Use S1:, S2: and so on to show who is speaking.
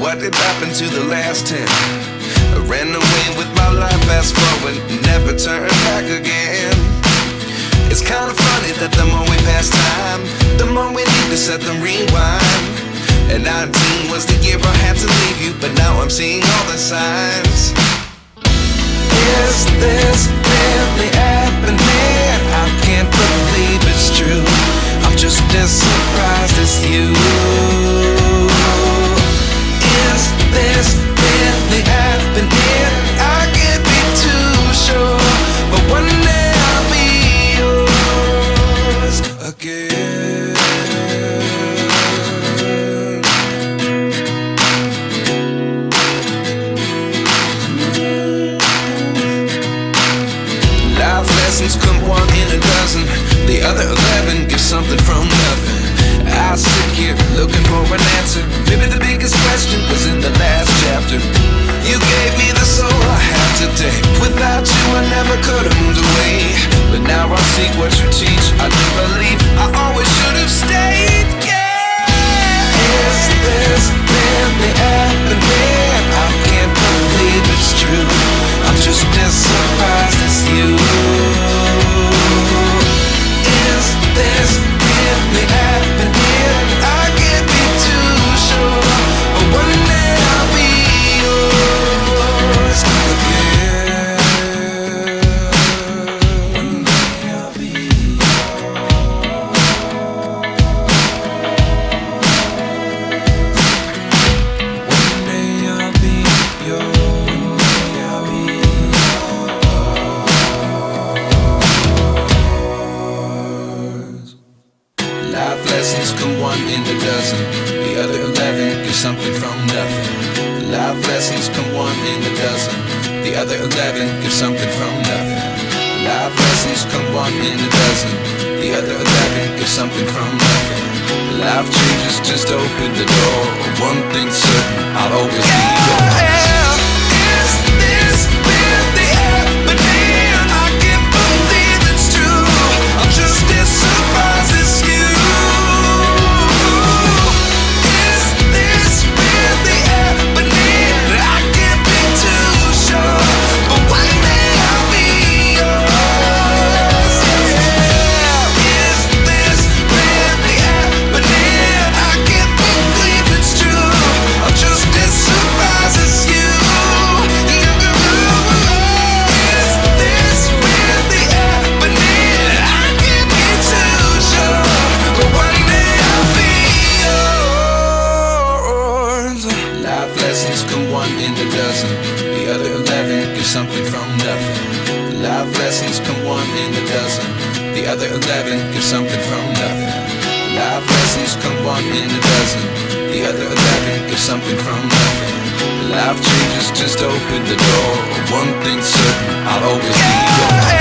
S1: What did happen to the last 10? I ran away with my life, fast forward, never turn back again. It's kind of funny that the more we pass time, the more we need to set them rewind. And 19 was the year I had to leave you, but now I'm seeing all the signs. Is this really happening? I can't believe it's true. I'm just as surprised as you. Is this really happening? I can't be too sure, but one day I'll be yours again. Life lessons come one in a dozen. The other 11 give something from nothing. I sit here looking for an answer. Maybe the biggest question was in the last chapter. You gave me the soul I have today. Without you I never could have moved away. But now I see what you teach. I do believe I always should have stayed. Yeah. Is this really happening? I can't believe it's true. I'm just as surprised as you. Is this really happening? I can't be too sure, but one day I'll be yours again. One day I'll be yours. One day I'll be yours. I'll be yours. Life lessons come one in a dozen. The other 11 give something from nothing. Life lessons come one in a dozen. The other 11 give something from nothing. Life lessons come one in a dozen. The other 11 give something from nothing. Life changes just open the door. One thing's certain, I'll always be yours. Is this really happening? I can't believe it's true. I'm just as surprised as you. Something from nothing. Life lessons come one in a dozen. The other 11 give something from nothing. Life lessons come one in a dozen. The other 11 give something from nothing. Life changes just open the door. One thing's certain, I'll always be yours.